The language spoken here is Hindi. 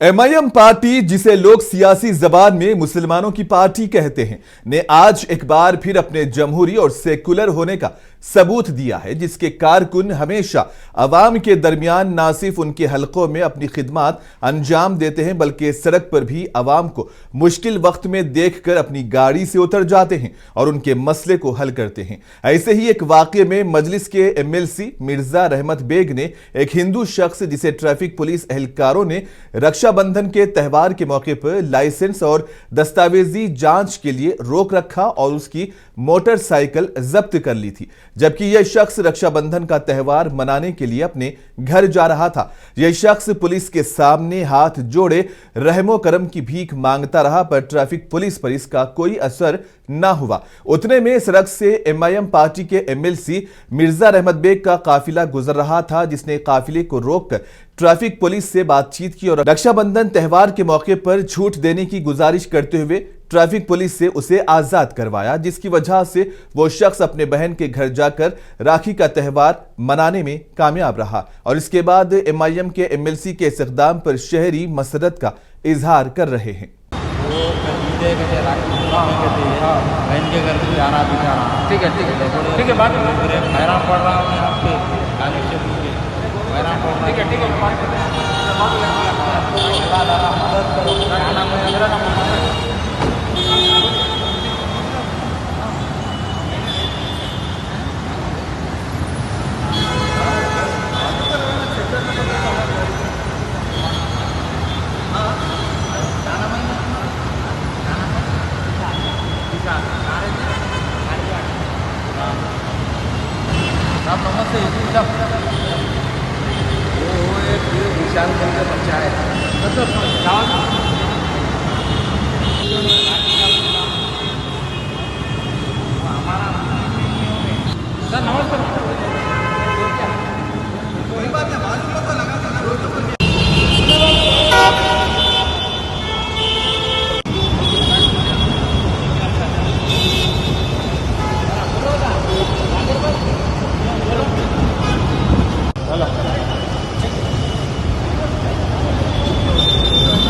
एमआईएम पार्टी, जिसे लोग सियासी जबान में मुसलमानों की पार्टी कहते हैं, ने आज एक बार फिर अपने जमहूरी और सेकुलर होने का सबूत दिया है, जिसके कारकुन हमेशा अवाम के दरमियान ना सिर्फ उनके हलकों में अपनी खिदमत अंजाम देते हैं, बल्कि सड़क पर भी अवाम को मुश्किल वक्त में देखकर अपनी गाड़ी से उतर जाते हैं और उनके मसले को हल करते हैं। ऐसे ही एक वाकये में मजलिस के एमएलसी मिर्जा रहमत बेग ने एक हिंदू शख्स, जिसे ट्रैफिक पुलिस एहलकारों ने रक्षाबंधन के त्यौहार के मौके पर लाइसेंस और दस्तावेजी जांच के लिए रोक रखा और उसकी मोटरसाइकिल जब्त कर ली थी, जबकि यह शख्स रक्षाबंधन का त्यौहार मनाने के लिए अपने घर जा रहा था। यह शख्स पुलिस के सामने हाथ जोड़े रहमो करम की भीख मांगता रहा, पर ट्रैफिक पुलिस पर इसका कोई असर ना हुआ। उतने में सड़क से एमआईएम पार्टी के एमएलसी मिर्जा रहमत बेग का काफिला गुजर रहा था, जिसने काफिले को रोककर ट्रैफिक पुलिस से बातचीत की और रक्षाबंधन त्यौहार के मौके पर छूट देने की गुजारिश करते हुए ट्रैफिक पुलिस से उसे आजाद करवाया, जिसकी वजह से वो शख्स अपने बहन के घर जाकर राखी का त्यौहार मनाने में कामयाब रहा। और इसके बाद एमआईएम के एमएलसी के इस इक़दाम पर शहरी मसरत का इजहार कर रहे हैं। बहन के घर से जाना भी जाना, ठीक है बात हैरान पड़ रहा हूँ आपके आगे से हैरान पड़ रहा, ठीक है मदद करो। नमस्ते, वो एक विशाल करके बच्चा है, मतलब